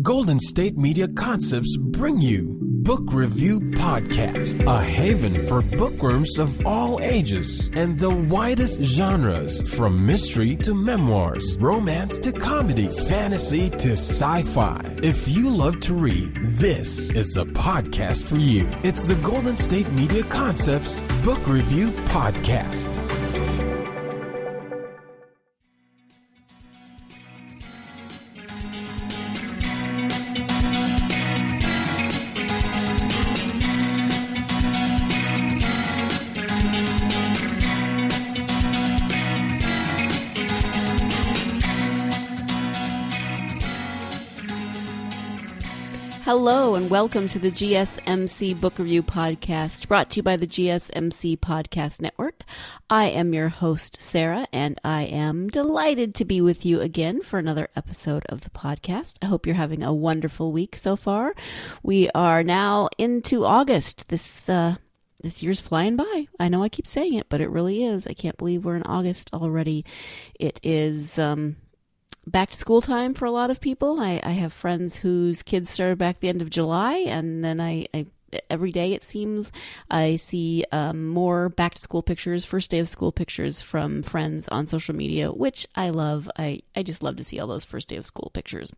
Golden State Media Concepts bring you Book Review Podcast, a haven for bookworms of all ages and the widest genres, from mystery to memoirs, romance to comedy, fantasy to sci-fi. If you love to read, this is the podcast for you. It's the Golden State Media Concepts Book Review Podcast. Hello and welcome to the GSMC Book Review Podcast, brought to you by the GSMC Podcast Network. I am your host, Sarah, and I am delighted to be with you again for another episode of the podcast. I hope you're having a wonderful week so far. We are now into August. This year's flying by. I know I keep saying it, but it really is. I can't believe we're in August already. It is back to school time for a lot of people. I have friends whose kids started back the end of July, and then I every day it seems I see more back to school pictures, first day of school pictures from friends on social media, which I love. I just love to see all those first day of school pictures.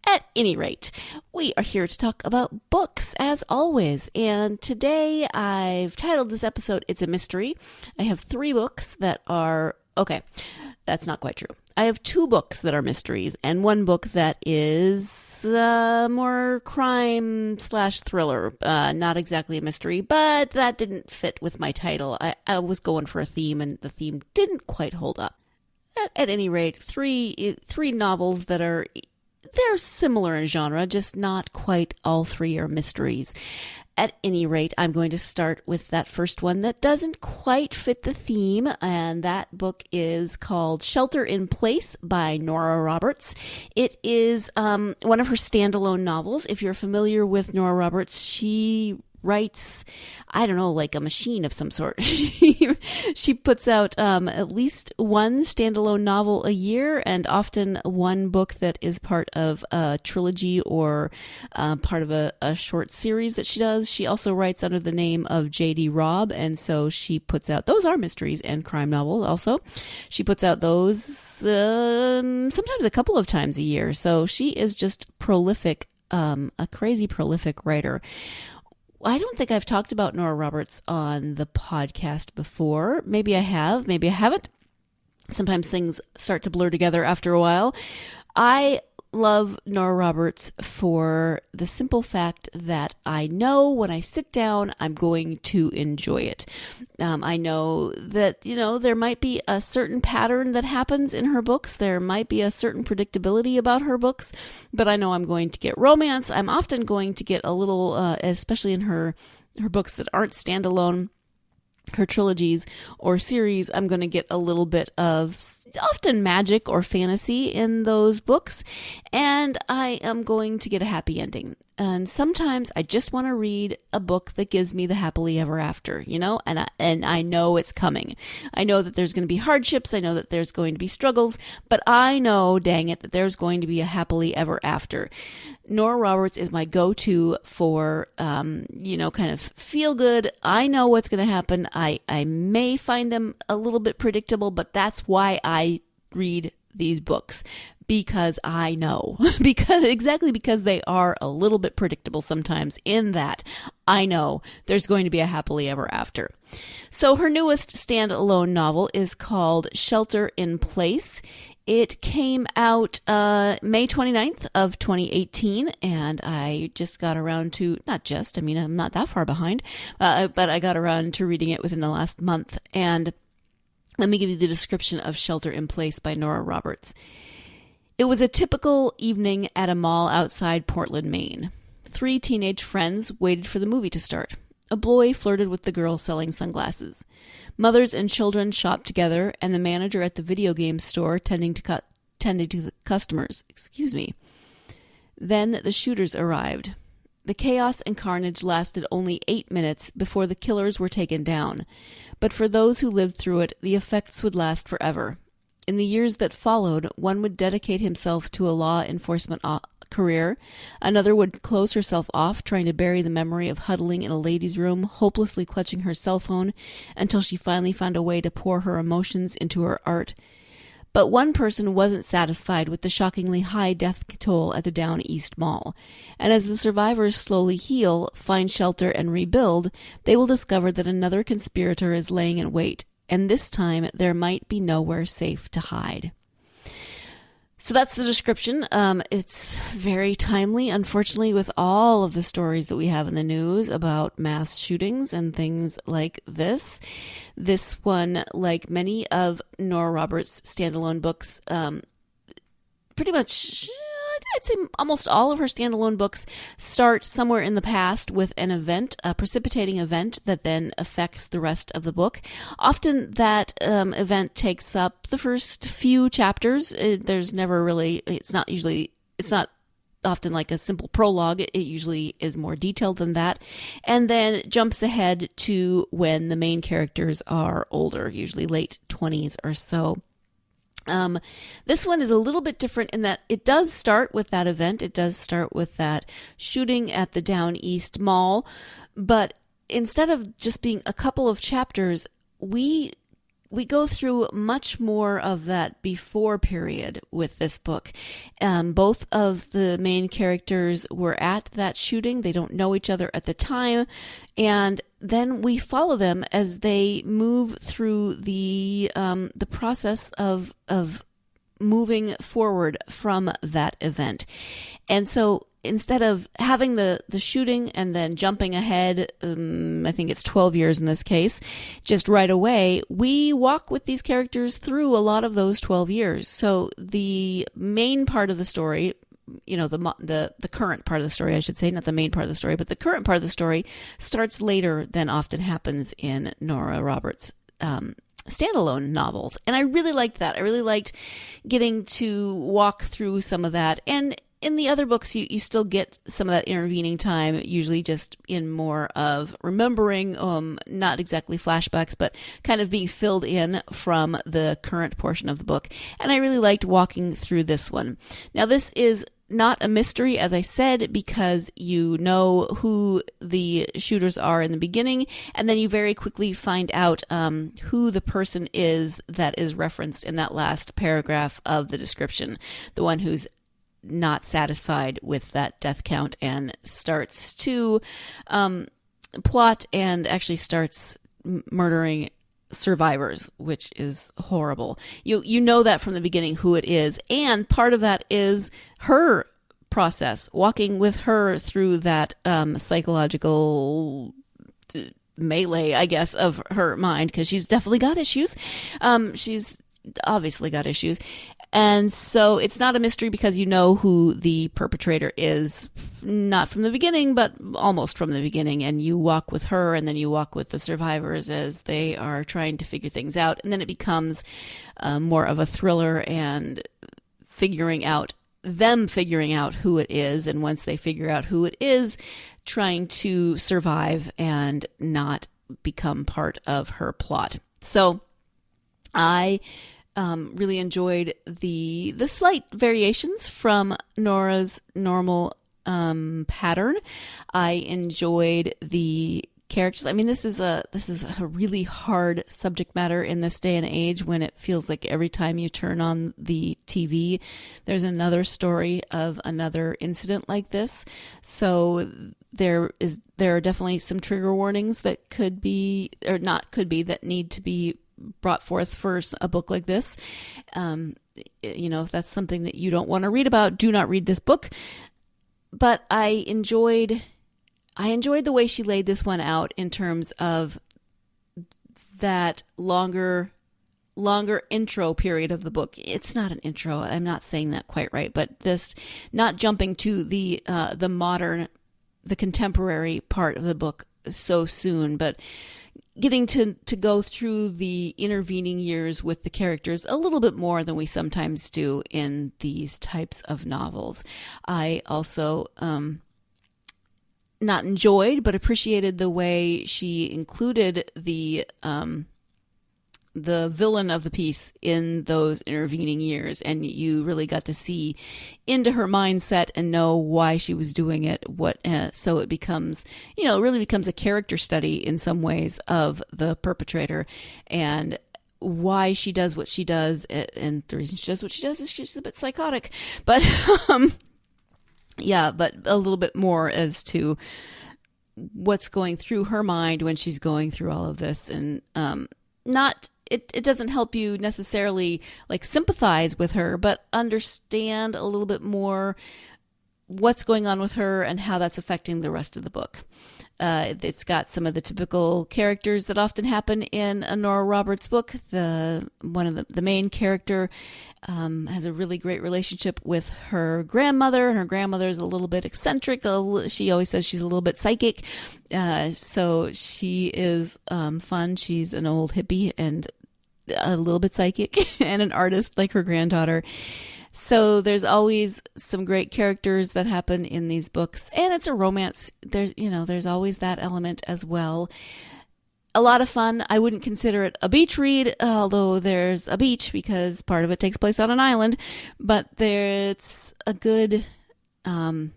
At any rate, we are here to talk about books as always, and today I've titled this episode, It's a Mystery. I have 3 books that are, okay, that's not quite true. I have 2 books that are mysteries and 1 book that is more crime/thriller. Not exactly a mystery, but that didn't fit with my title. I was going for a theme, and the theme didn't quite hold up. At any rate, three novels that they're similar in genre, just not quite all 3 are mysteries. At any rate, I'm going to start with that first one that doesn't quite fit the theme, and that book is called Shelter in Place by Nora Roberts. It is one of her standalone novels. If you're familiar with Nora Roberts, she writes, I don't know, like a machine of some sort. She puts out at least 1 standalone novel a year, and often 1 book that is part of a trilogy or part of a short series that she does. She also writes under the name of J.D. Robb, and so she puts out, those are mysteries and crime novels also. She puts out those sometimes a couple of times a year. So she is just prolific, a crazy prolific writer. I don't think I've talked about Nora Roberts on the podcast before. Maybe I have, maybe I haven't. Sometimes things start to blur together after a while. I love Nora Roberts for the simple fact that I know when I sit down, I'm going to enjoy it. I know that, there might be a certain pattern that happens in her books. There might be a certain predictability about her books, but I know I'm going to get romance. I'm often going to get a little, especially in her books that aren't standalone, her trilogies or series, I'm going to get a little bit of often magic or fantasy in those books, and I am going to get a happy ending. And sometimes I just want to read a book that gives me the happily ever after, and I know it's coming. I know that there's going to be hardships. I know that there's going to be struggles, but I know, dang it, that there's going to be a happily ever after. Nora Roberts is my go-to for, kind of feel good. I know what's going to happen. I may find them a little bit predictable, but that's why I read these books, because I know, because they are a little bit predictable sometimes, in that I know there's going to be a happily ever after. So her newest standalone novel is called Shelter in Place. It came out May 29th of 2018, and I just got around to, I'm not that far behind, but I got around to reading it within the last month. And let me give you the description of Shelter in Place by Nora Roberts. It was a typical evening at a mall outside Portland, Maine. 3 teenage friends waited for the movie to start. A boy flirted with the girl selling sunglasses. Mothers and children shopped together, and the manager at the video game store tending to the customers. Then the shooters arrived. The chaos and carnage lasted only 8 minutes before the killers were taken down. But for those who lived through it, the effects would last forever. In the years that followed, one would dedicate himself to a law enforcement career. Another would close herself off, trying to bury the memory of huddling in a ladies' room, hopelessly clutching her cell phone until she finally found a way to pour her emotions into her art. But one person wasn't satisfied with the shockingly high death toll at the Down East Mall. And as the survivors slowly heal, find shelter, and rebuild, they will discover that another conspirator is laying in wait. And this time, there might be nowhere safe to hide. So that's the description. It's very timely, unfortunately, with all of the stories that we have in the news about mass shootings and things like this. This one, like many of Nora Roberts' standalone books, pretty much, I'd say almost all of her standalone books start somewhere in the past with an event, a precipitating event that then affects the rest of the book. Often that event takes up the first few chapters. There's never really, it's not often like a simple prologue. It usually is more detailed than that, and then jumps ahead to when the main characters are older, usually late 20s or so. This one is a little bit different in that it does start with that event. It does start with that shooting at the Down East Mall, but instead of just being a couple of chapters, we go through much more of that before period with this book. Both of the main characters were at that shooting. They don't know each other at the time. And then we follow them as they move through the process of moving forward from that event. And so instead of having the shooting and then jumping ahead, I think it's 12 years in this case, just right away, we walk with these characters through a lot of those 12 years. So the main part of the story, the current part of the story, I should say, not the main part of the story, but the current part of the story starts later than often happens in Nora Roberts' standalone novels. And I really liked that. I really liked getting to walk through some of that. And in the other books, you still get some of that intervening time, usually just in more of remembering, not exactly flashbacks, but kind of being filled in from the current portion of the book. And I really liked walking through this one. Now, this is not a mystery, as I said, because you know who the shooters are in the beginning, and then you very quickly find out who the person is that is referenced in that last paragraph of the description, the one who's not satisfied with that death count and starts to plot and actually starts murdering survivors, which is horrible. You know that from the beginning who it is, and part of that is her process, walking with her through that psychological melee, I guess, of her mind, because she's definitely got issues. She's obviously got issues. And so it's not a mystery because you know who the perpetrator is, not from the beginning, but almost from the beginning. And you walk with her, and then you walk with the survivors as they are trying to figure things out. And then it becomes more of a thriller and figuring out who it is. And once they figure out who it is, trying to survive and not become part of her plot. So I really enjoyed the slight variations from Nora's normal pattern. I enjoyed the characters. I mean, this is a really hard subject matter in this day and age, when it feels like every time you turn on the TV, there's another story of another incident like this. So there are definitely some trigger warnings that that need to be brought forth for a book like this. If that's something that you don't want to read about, do not read this book. But I enjoyed the way she laid this one out in terms of that longer intro period of the book. It's not an intro. I'm not saying that quite right, but this not jumping to the modern, the contemporary part of the book so soon, but getting to go through the intervening years with the characters a little bit more than we sometimes do in these types of novels. I also not enjoyed, but appreciated the way she included the the villain of the piece in those intervening years, and you really got to see into her mindset and know why she was doing it. So it becomes, really becomes a character study in some ways of the perpetrator and why she does what she does. And the reason she does what she does is she's a bit psychotic, but but a little bit more as to what's going through her mind when she's going through all of this, and it doesn't help you necessarily like sympathize with her, but understand a little bit more what's going on with her and how that's affecting the rest of the book. It's got some of the typical characters that often happen in a Nora Roberts book. The main character has a really great relationship with her grandmother, and her grandmother is a little bit eccentric. She always says she's a little bit psychic. So she is fun. She's an old hippie and a little bit psychic and an artist like her granddaughter. So there's always some great characters that happen in these books, and it's a romance. There's always that element as well. A lot of fun. I wouldn't consider it a beach read, although there's a beach because part of it takes place on an island, but it's a good, if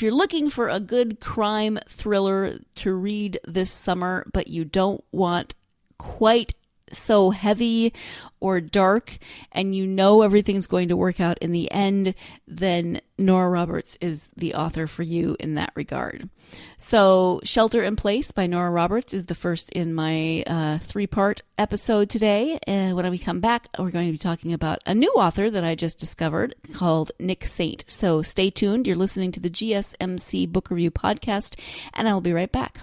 you're looking for a good crime thriller to read this summer, but you don't want quite so heavy or dark, and everything's going to work out in the end, then Nora Roberts is the author for you in that regard. So Shelter in Place by Nora Roberts is the first in my 3-part episode today. And when we come back, we're going to be talking about a new author that I just discovered called Nic Saint. So stay tuned. You're listening to the GSMC Book Review Podcast, and I'll be right back.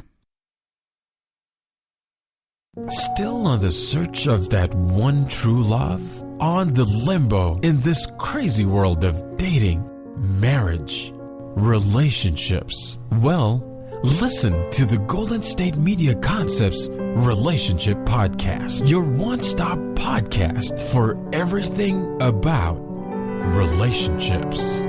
Still on the search of that one true love? On the limbo in this crazy world of dating, marriage, relationships? Well, listen to the Golden State Media Concepts Relationship Podcast, your one-stop podcast for everything about relationships.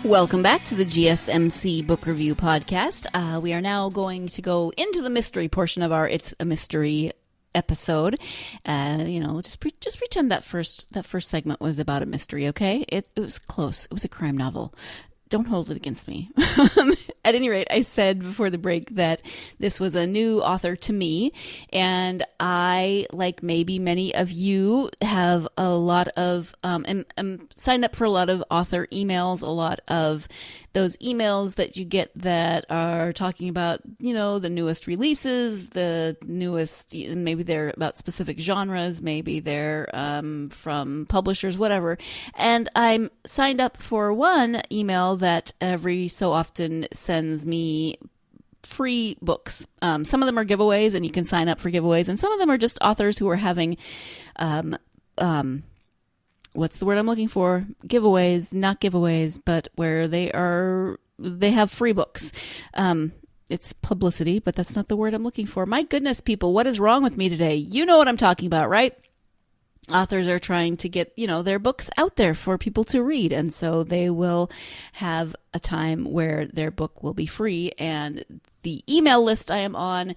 Welcome back to the GSMC Book Review Podcast. We are now going to go into the mystery portion of our It's a Mystery episode. Just pretend that first segment was about a mystery, okay? It was close. It was a crime novel. Don't hold it against me. At any rate, I said before the break that this was a new author to me, and I, like maybe many of you, have a lot of, am signed up for a lot of author emails, a lot of those emails that you get that are talking about, the newest releases, the newest, maybe they're about specific genres, maybe they're from publishers, whatever. And I'm signed up for one email that every so often sends me free books. Some of them are giveaways, and you can sign up for giveaways, and some of them are just authors who are having what's the word I'm looking for? Giveaways, not giveaways, but where they have free books. It's publicity, but that's not the word I'm looking for. My goodness, people, what is wrong with me today? You know what I'm talking about, right? Authors are trying to get, their books out there for people to read. And so they will have a time where their book will be free. And the email list I am on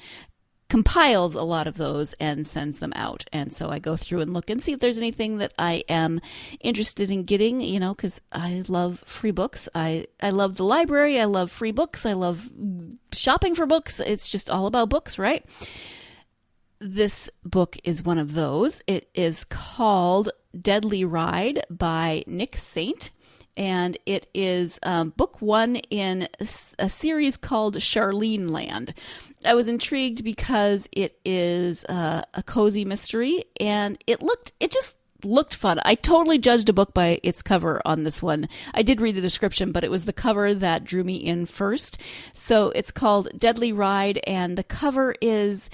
compiles a lot of those and sends them out. And so I go through and look and see if there's anything that I am interested in getting, because I love free books. I love the library. I love free books. I love shopping for books. It's just all about books, right? This book is one of those. It is called Deadly Ride by Nic Saint, and it is book one in a series called Charleneland. I was intrigued because it is a cozy mystery, and it just looked fun. I totally judged a book by its cover on this one. I did read the description, but it was the cover that drew me in first. So it's called Deadly Ride, and the cover is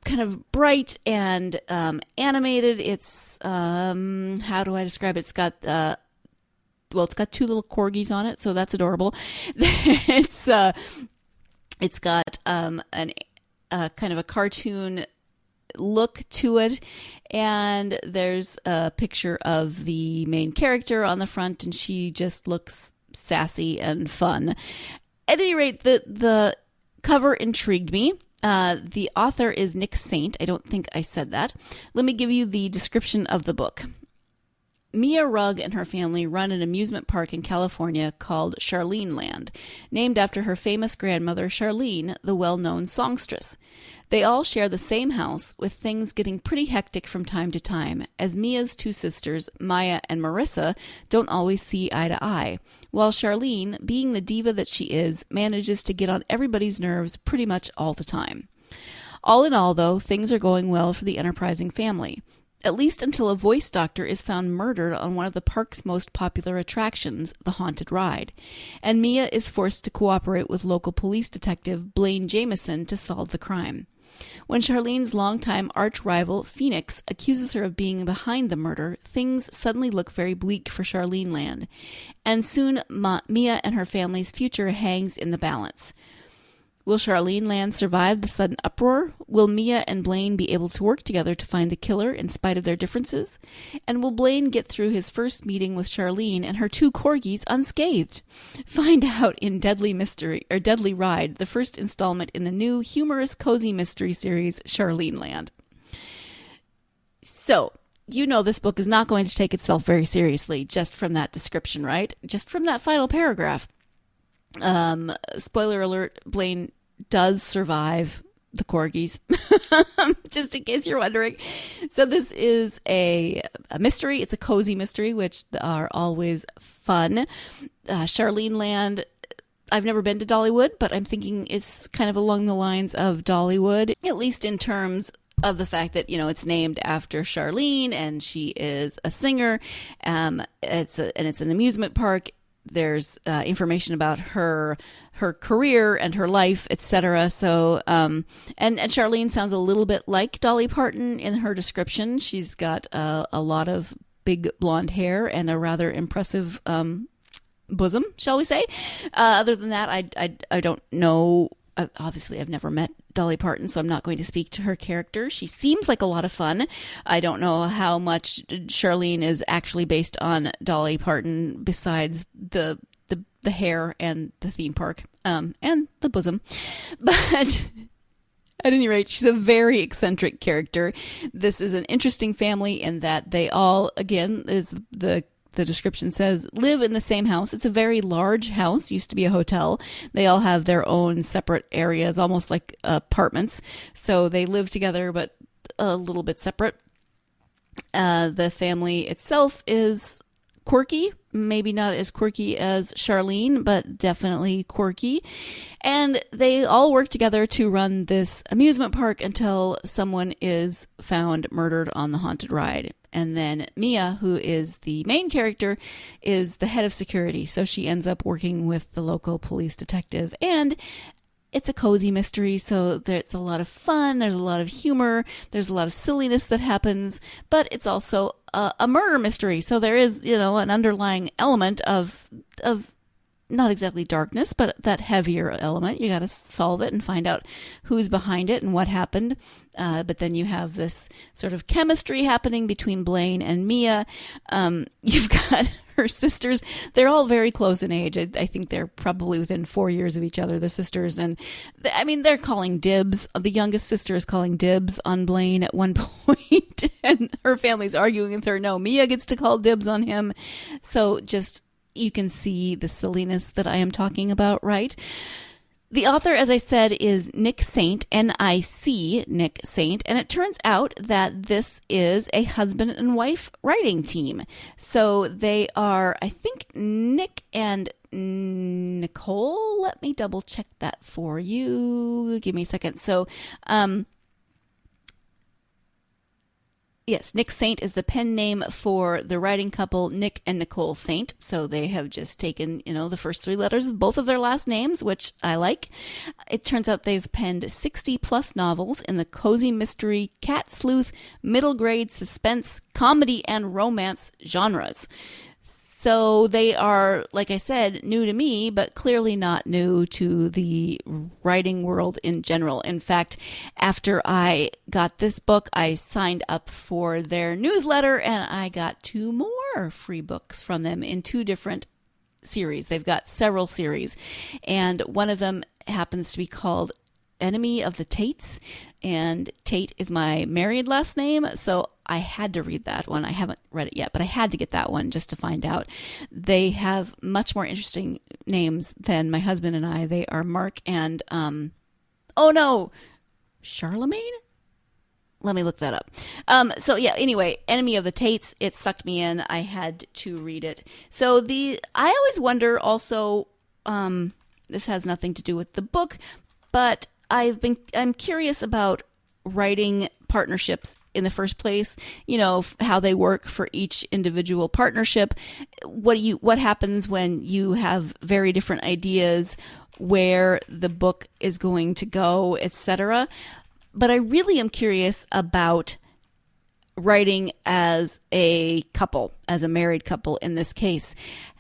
kind of bright and animated. It's how do I describe it? It's got it's got two little corgis on it, so that's adorable. It's got an kind of a cartoon look to it, and there's a picture of the main character on the front, and she just looks sassy and fun. At any rate, the cover intrigued me. The author is Nic Saint. I don't think I said that. Let me give you the description of the book. Mia Rugg and her family run an amusement park in California called Charleneland, named after her famous grandmother Charlene, the well-known songstress. They all share the same house, with things getting pretty hectic from time to time, as Mia's two sisters, Maya and Marissa, don't always see eye to eye, while Charlene, being the diva that she is, manages to get on everybody's nerves pretty much all the time. All in all, though, things are going well for the enterprising family. At least until a voice doctor is found murdered on one of the park's most popular attractions, the Haunted Ride, and Mia is forced to cooperate with local police detective Blaine Jameson to solve the crime. When Charlene's longtime arch-rival, Phoenix, accuses her of being behind the murder, things suddenly look very bleak for Charleneland, and soon Mia and her family's future hangs in the balance. Will Charleneland survive the sudden uproar? Will Mia and Blaine be able to work together to find the killer in spite of their differences? And will Blaine get through his first meeting with Charlene and her two corgis unscathed? Find out in Deadly Ride, the first installment in the new humorous cozy mystery series Charleneland. So, you know this book is not going to take itself very seriously just from that description, right? Just from that final paragraph. Spoiler alert, Blaine does survive the corgis, just in case you're wondering. So this is a mystery. It's a cozy mystery, which are always fun. Charleneland, I've never been to Dollywood, but I'm thinking it's kind of along the lines of Dollywood, at least in terms of the fact that, it's named after Charlene and she is a singer. It's an amusement park. There's information about her career and her life, etc. So, and Charlene sounds a little bit like Dolly Parton in her description. She's got a lot of big blonde hair and a rather impressive bosom, shall we say? Other than that, I don't know. Obviously, I've never met Dolly Parton, so I'm not going to speak to her character. She seems like a lot of fun. I don't know how much Charlene is actually based on Dolly Parton besides the hair and the theme park and the bosom. But at any rate, she's a very eccentric character. This is an interesting family in that they all, again, is the description says, live in the same house. It's a very large house, used to be a hotel. They all have their own separate areas, almost like apartments. So they live together, but a little bit separate. The family itself is quirky, maybe not as quirky as Charlene, but definitely quirky. And they all work together to run this amusement park until someone is found murdered on the Haunted Ride. And then Mia, who is the main character, is the head of security. So she ends up working with the local police detective. And it's a cozy mystery, so there's a lot of fun, there's a lot of humor, there's a lot of silliness that happens, but it's also a murder mystery. So there is, an underlying element of not exactly darkness, but that heavier element. You got to solve it and find out who's behind it and what happened. But then you have this sort of chemistry happening between Blaine and Mia. You've got her sisters. They're all very close in age. I think they're probably within 4 years of each other, the sisters. And they're calling dibs. The youngest sister is calling dibs on Blaine at one point, and her family's arguing with her. No, Mia gets to call dibs on him. So just, you can see the silliness that I am talking about, right? The author, as I said, is Nic Saint, N-I-C, Nic Saint, and it turns out that this is a husband and wife writing team. So they are, I think, Nick and Nicole. Let me double check that for you. Give me a second. So, Yes, Nic Saint is the pen name for the writing couple Nic and Nicole Saint. So they have just taken, the first 3 letters of both of their last names, which I like. It turns out they've penned 60 plus novels in the cozy mystery, cat sleuth, middle grade suspense, comedy, and romance genres. So they are, like I said, new to me, but clearly not new to the writing world in general. In fact, after I got this book, I signed up for their newsletter and I got 2 more free books from them in 2 different series. They've got several series, and one of them happens to be called Enemy of the Tates, and Tate is my married last name, so I had to read that one. I haven't read it yet, but I had to get that one just to find out. They have much more interesting names than my husband and I. They are Mark and, Charlemagne? Let me look that up. Anyway, Enemy of the Tates, it sucked me in. I had to read it. So I always wonder also, this has nothing to do with the book, but I'm curious about writing partnerships in the first place, how they work for each individual partnership. What happens when you have very different ideas, where the book is going to go, etc. But I really am curious about writing as a couple, as a married couple in this case.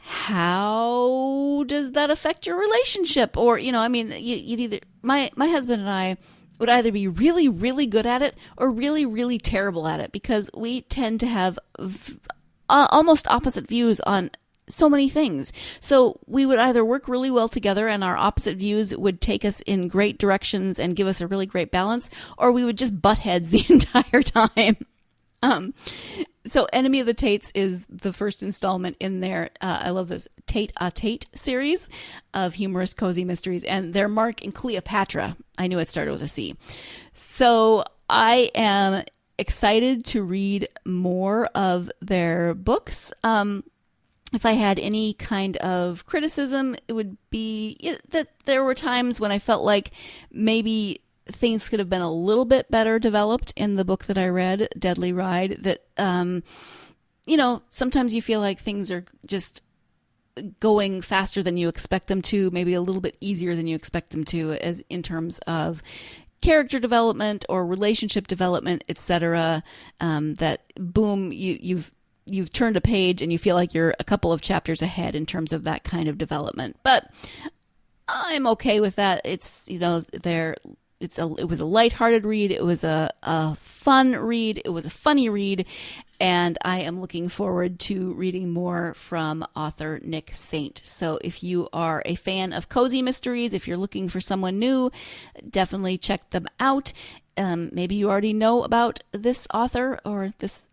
How does that affect your relationship? Or, you'd either, my husband and I would either be really, really good at it or really, really terrible at it, because we tend to have almost opposite views on so many things. So we would either work really well together and our opposite views would take us in great directions and give us a really great balance, or we would just butt heads the entire time. So Enemy of the Tates is the first installment in their, I love this, Tate a Tate series of humorous cozy mysteries, and they're Mark and Cleopatra. I knew it started with a C. So I am excited to read more of their books. If I had any kind of criticism, it would be that there were times when I felt like maybe things could have been a little bit better developed in the book that I read, Deadly Ride, that, sometimes you feel like things are just going faster than you expect them to, maybe a little bit easier than you expect them to, as in terms of character development or relationship development, etc. That boom, you've turned a page and you feel like you're a couple of chapters ahead in terms of that kind of development. But I'm okay with that. It's, it was a lighthearted read. It was a fun read. It was a funny read. And I am looking forward to reading more from author Nic Saint. So if you are a fan of cozy mysteries, if you're looking for someone new, definitely check them out. Maybe you already know about this author or this,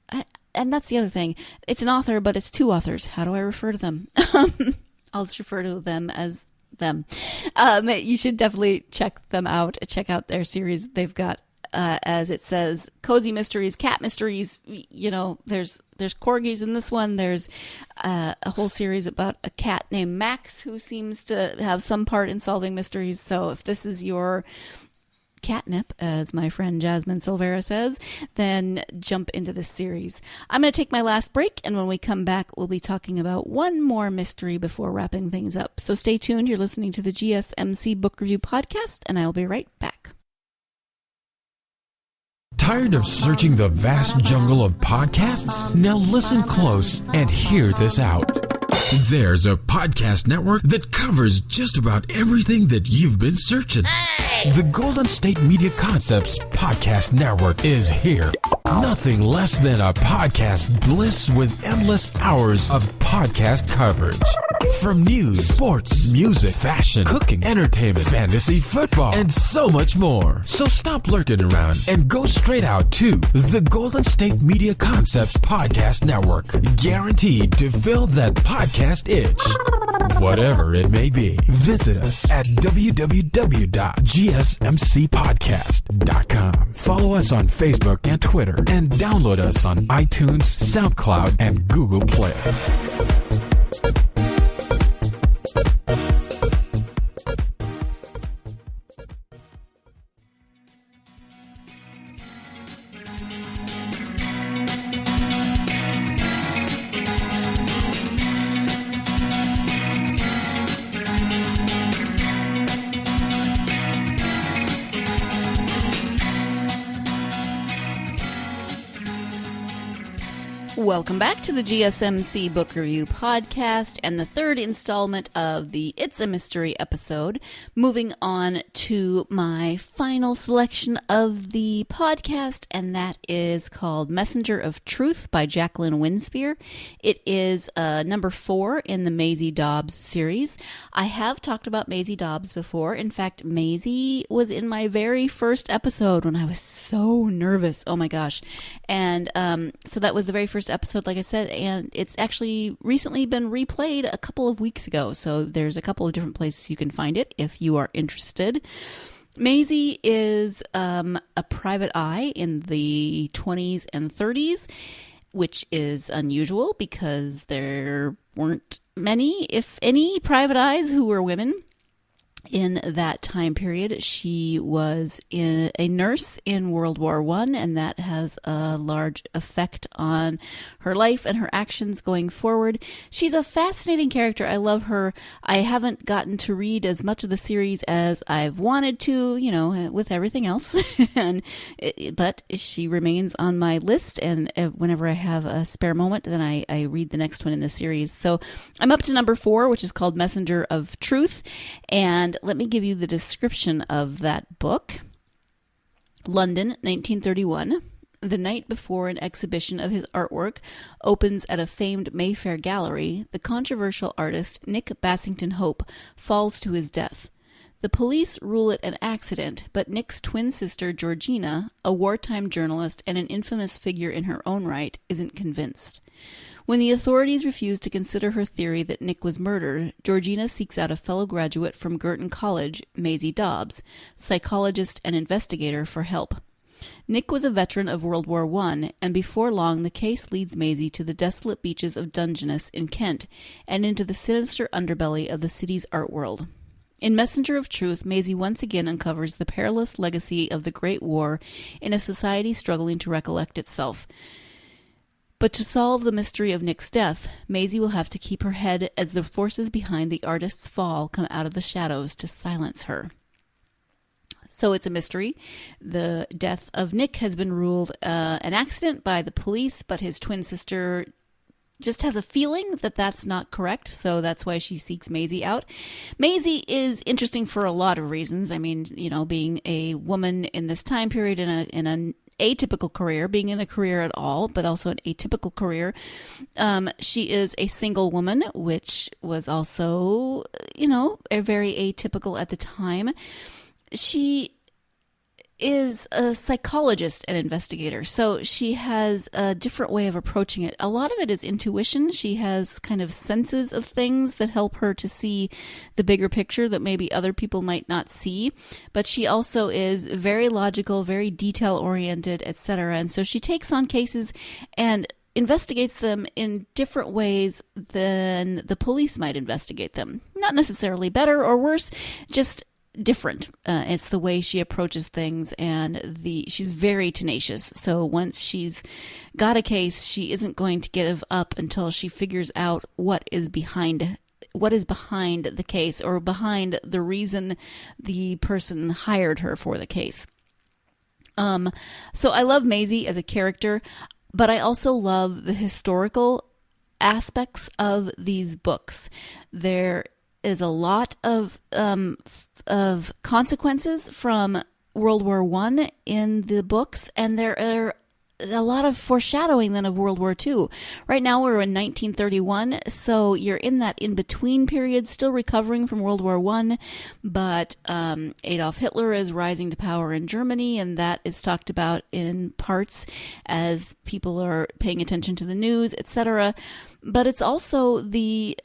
and that's the other thing. It's an author, but it's 2 authors. How do I refer to them? I'll just refer to them as them. You should definitely check them out. Check out their series. They've got, as it says, cozy mysteries, cat mysteries. There's corgis in this one. There's a whole series about a cat named Max who seems to have some part in solving mysteries. So if this is your catnip, as my friend Jasmine Silvera says, then jump into this series. I'm going to take my last break, and when we come back, we'll be talking about one more mystery before wrapping things up. So stay tuned. You're listening to the GSMC Book Review Podcast, and I'll be right back. Tired of searching the vast jungle of podcasts? Now listen close and hear this out. There's a podcast network that covers just about everything that you've been searching. Hey! The Golden State Media Concepts Podcast Network is here. Nothing less than a podcast bliss with endless hours of podcast coverage. From news, sports, music, fashion, cooking, entertainment, fantasy, football, and so much more. So stop lurking around and go straight out to the Golden State Media Concepts Podcast Network. Guaranteed to fill that podcast itch. Whatever it may be. Visit us at www.gsmcpodcast.com. Follow us on Facebook and Twitter, and download us on iTunes, SoundCloud, and Google Play. Welcome back to the GSMC Book Review Podcast and the third installment of the It's a Mystery episode. Moving on to my final selection of the podcast, and that is called Messenger of Truth by Jacqueline Winspear. It is number 4 in the Maisie Dobbs series. I have talked about Maisie Dobbs before. In fact, Maisie was in my very first episode when I was so nervous. Oh my gosh. And so that was the very first episode, like I said, and it's actually recently been replayed a couple of weeks ago. So there's a couple of different places you can find it if you are interested. Maisie is a private eye in the 20s and 30s, which is unusual because there weren't many, if any, private eyes who were women. In that time period, she was a nurse in World War I, and that has a large effect on her life and her actions going forward. She's a fascinating character. I love her. I haven't gotten to read as much of the series as I've wanted to, you know, with everything else, but she remains on my list, and whenever I have a spare moment, then I read the next one in the series. So I'm up to number 4, which is called Messenger of Truth, and let me give you the description of that book. London, 1931. The night before an exhibition of his artwork opens at a famed Mayfair gallery, the controversial artist Nic Saint falls to his death. The police rule it an accident, but Nic's twin sister Georgina, a wartime journalist and an infamous figure in her own right, isn't convinced. When the authorities refuse to consider her theory that Nic was murdered, Georgina seeks out a fellow graduate from Girton College, Maisie Dobbs, psychologist and investigator, for help. Nic was a veteran of World War I, and before long the case leads Maisie to the desolate beaches of Dungeness in Kent and into the sinister underbelly of the city's art world. In Messenger of Truth, Maisie once again uncovers the perilous legacy of the Great War in a society struggling to recollect itself. But to solve the mystery of Nic's death, Maisie will have to keep her head as the forces behind the artist's fall come out of the shadows to silence her. So it's a mystery. The death of Nic has been ruled an accident by the police, but his twin sister just has a feeling that that's not correct, so that's why she seeks Maisie out. Maisie is interesting for a lot of reasons. I mean, you know, being a woman in this time period in an atypical career, being in a career at all, but also an atypical career. She is a single woman, which was also, you know, very atypical at the time. She is a psychologist and investigator, so she has a different way of approaching it. A lot of it is intuition. She has kind of senses of things that help her to see the bigger picture that maybe other people might not see, but she also is very logical, very detail-oriented, etc., and so she takes on cases and investigates them in different ways than the police might investigate them. Not necessarily better or worse, just different. It's the way she approaches things, and she's very tenacious. So once she's got a case, she isn't going to give up until she figures out what is behind the case, or behind the reason the person hired her for the case. So I love Maisie as a character, but I also love the historical aspects of these books. There is a lot of consequences from World War I in the books, and there are a lot of foreshadowing then of World War II. Right now we're in 1931, so you're in that in-between period, still recovering from World War I, but Adolf Hitler is rising to power in Germany, and that is talked about in parts as people are paying attention to the news, etc. But it's also the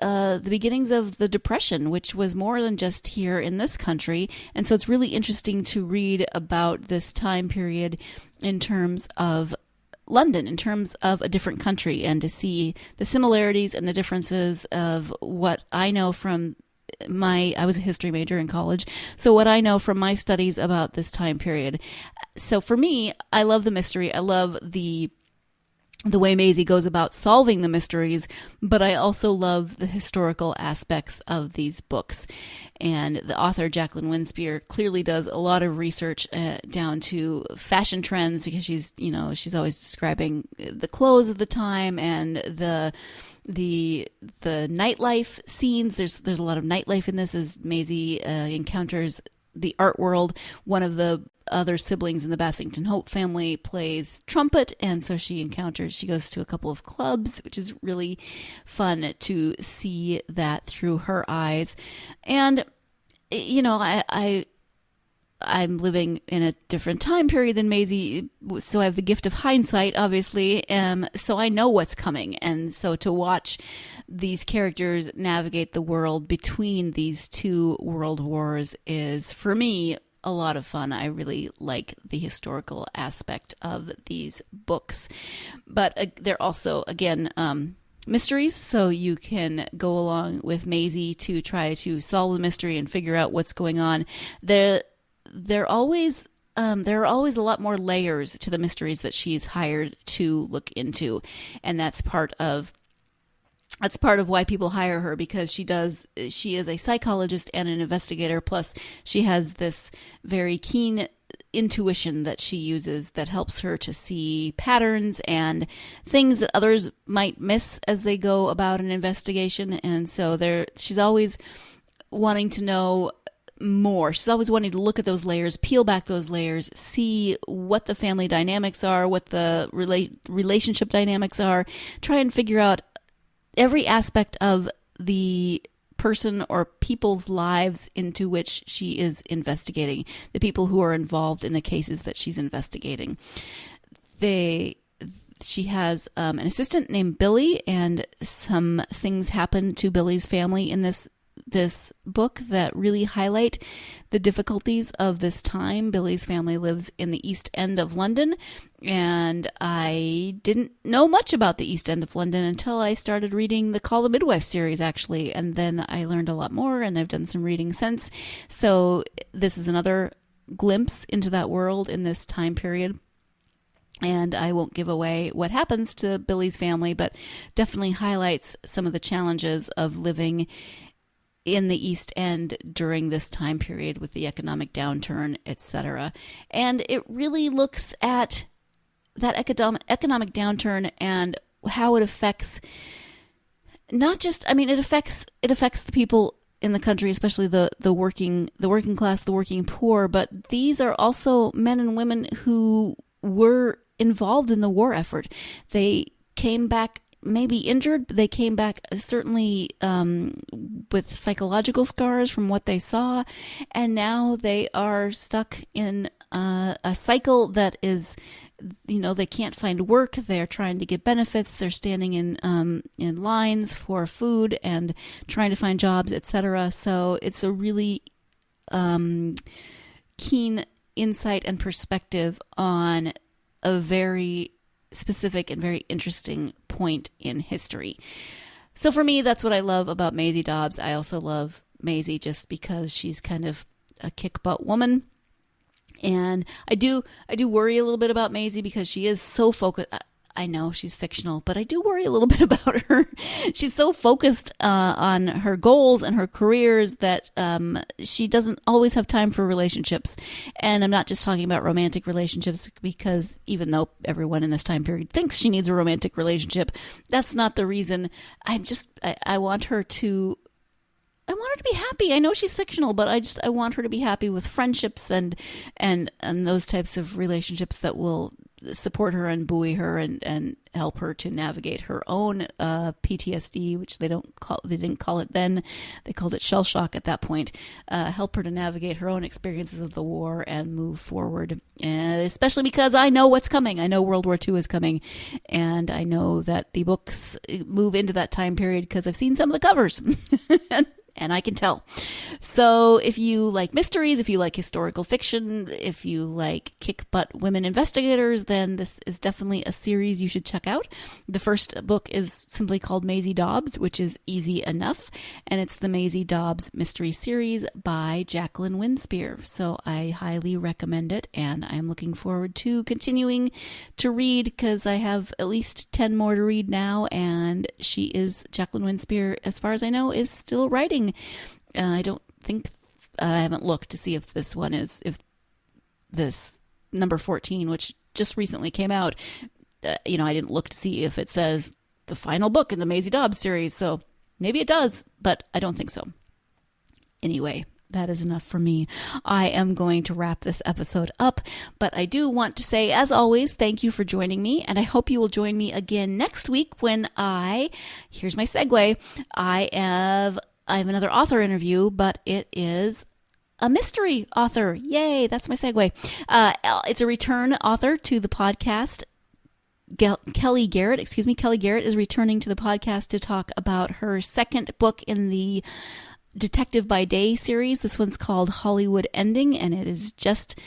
beginnings of the Depression, which was more than just here in this country. And so it's really interesting to read about this time period in terms of London, in terms of a different country, and to see the similarities and the differences of what I know from I was a history major in college, so what I know from my studies about this time period. So for me, I love the mystery. I love the the way Maisie goes about solving the mysteries, but I also love the historical aspects of these books. And the author, Jacqueline Winspear, clearly does a lot of research down to fashion trends, because she's always describing the clothes of the time and the nightlife scenes. There's a lot of nightlife in this as Maisie encounters the art world. One of the other siblings in the Bassington Hope family plays trumpet, and so she goes to a couple of clubs, which is really fun to see that through her eyes. And I'm living in a different time period than Maisie, so I have the gift of hindsight, obviously, so I know what's coming. And so to watch these characters navigate the world between these two world wars is, for me, a lot of fun. I really like the historical aspect of these books. But they're also, again, mysteries, so you can go along with Maisie to try to solve the mystery and figure out what's going on. There are always a lot more layers to the mysteries that she's hired to look into, and that's part of why people hire her, because she is a psychologist and an investigator, plus she has this very keen intuition that she uses that helps her to see patterns and things that others might miss as they go about an investigation. And so she's always wanting to know more. She's always wanting to look at those layers, peel back those layers, see what the family dynamics are, what the relationship dynamics are, try and figure out every aspect of the person or people's lives into which she is investigating, the people who are involved in the cases that she's investigating. She has an assistant named Billy, and some things happen to Billy's family in this book that really highlight the difficulties of this time. Billy's family lives in the East End of London, and I didn't know much about the East End of London until I started reading the Call the Midwife series, actually, and then I learned a lot more, and I've done some reading since. So this is another glimpse into that world in this time period. And I won't give away what happens to Billy's family, but definitely highlights some of the challenges of living in the East End during this time period with the economic downturn, etc. And it really looks at that economic downturn and how it affects it affects the people in the country, especially the working class, the working poor, but these are also men and women who were involved in the war effort. They came back maybe injured, but they came back certainly with psychological scars from what they saw, and now they are stuck in a cycle that is, they can't find work. They're trying to get benefits. They're standing in lines for food and trying to find jobs, etc. So it's a really keen insight and perspective on a very specific and very interesting point in history. So for me, that's what I love about Maisie Dobbs. I also love Maisie just because she's kind of a kick-butt woman. And I do worry a little bit about Maisie because she is so focused. I know she's fictional, but I do worry a little bit about her. She's so focused on her goals and her careers that she doesn't always have time for relationships. And I'm not just talking about romantic relationships, because even though everyone in this time period thinks she needs a romantic relationship, that's not the reason. I want her to be happy. I know she's fictional, but I want her to be happy with friendships and those types of relationships that will support her and buoy her and help her to navigate her own PTSD, which they didn't call it then. They called it shell shock at that point. Help her to navigate her own experiences of the war and move forward. Especially because I know what's coming. I know World War II is coming, and I know that the books move into that time period because I've seen some of the covers. and I can tell. So if you like mysteries, if you like historical fiction, if you like kick-butt women investigators, then this is definitely a series you should check out. The first book is simply called Maisie Dobbs, which is easy enough, and it's the Maisie Dobbs mystery series by Jacqueline Winspear. So I highly recommend it, and I'm looking forward to continuing to read because I have at least 10 more to read now, and Jacqueline Winspear, as far as I know, is still writing. I haven't looked to see if this number 14, which just recently came out, I didn't look to see if it says the final book in the Maisie Dobbs series, so maybe it does, but I don't think so. Anyway, that is enough for me. I am going to wrap this episode up, but I do want to say, as always, thank you for joining me, and I hope you will join me again next week when here's my segue, I have another author interview, but it is a mystery author. Yay, that's my segue. It's a return author to the podcast. Kelly Garrett is returning to the podcast to talk about her second book in the Detective by Day series. This one's called Hollywood Ending, and it is just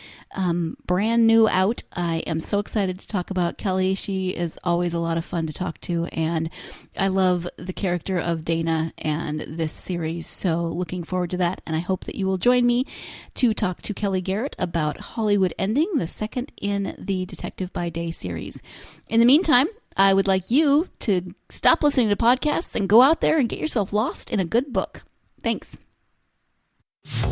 brand new out. I am so excited to talk about Kelly. She is always a lot of fun to talk to, and I love the character of Dana and this series, so looking forward to that, and I hope that you will join me to talk to Kelly Garrett about Hollywood Ending, the second in the Detective by Day series. In the meantime, I would like you to stop listening to podcasts and go out there and get yourself lost in a good book. Thanks.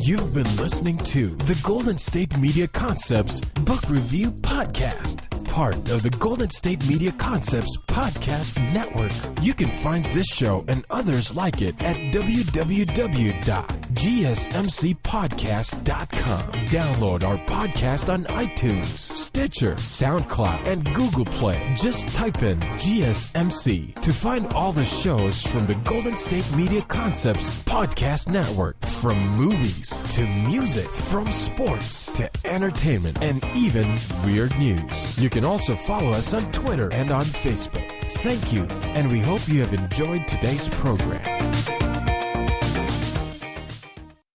You've been listening to the Golden State Media Concepts Book Review Podcast, part of the Golden State Media Concepts Podcast Network. You can find this show and others like it at www.gsmcpodcast.com. Download our podcast on iTunes, Stitcher, SoundCloud, and Google Play. Just type in GSMC to find all the shows from the Golden State Media Concepts Podcast Network, from movies to music, from sports to entertainment, and even weird news. You can also follow us on Twitter and on Facebook. Thank you, and we hope you have enjoyed today's program.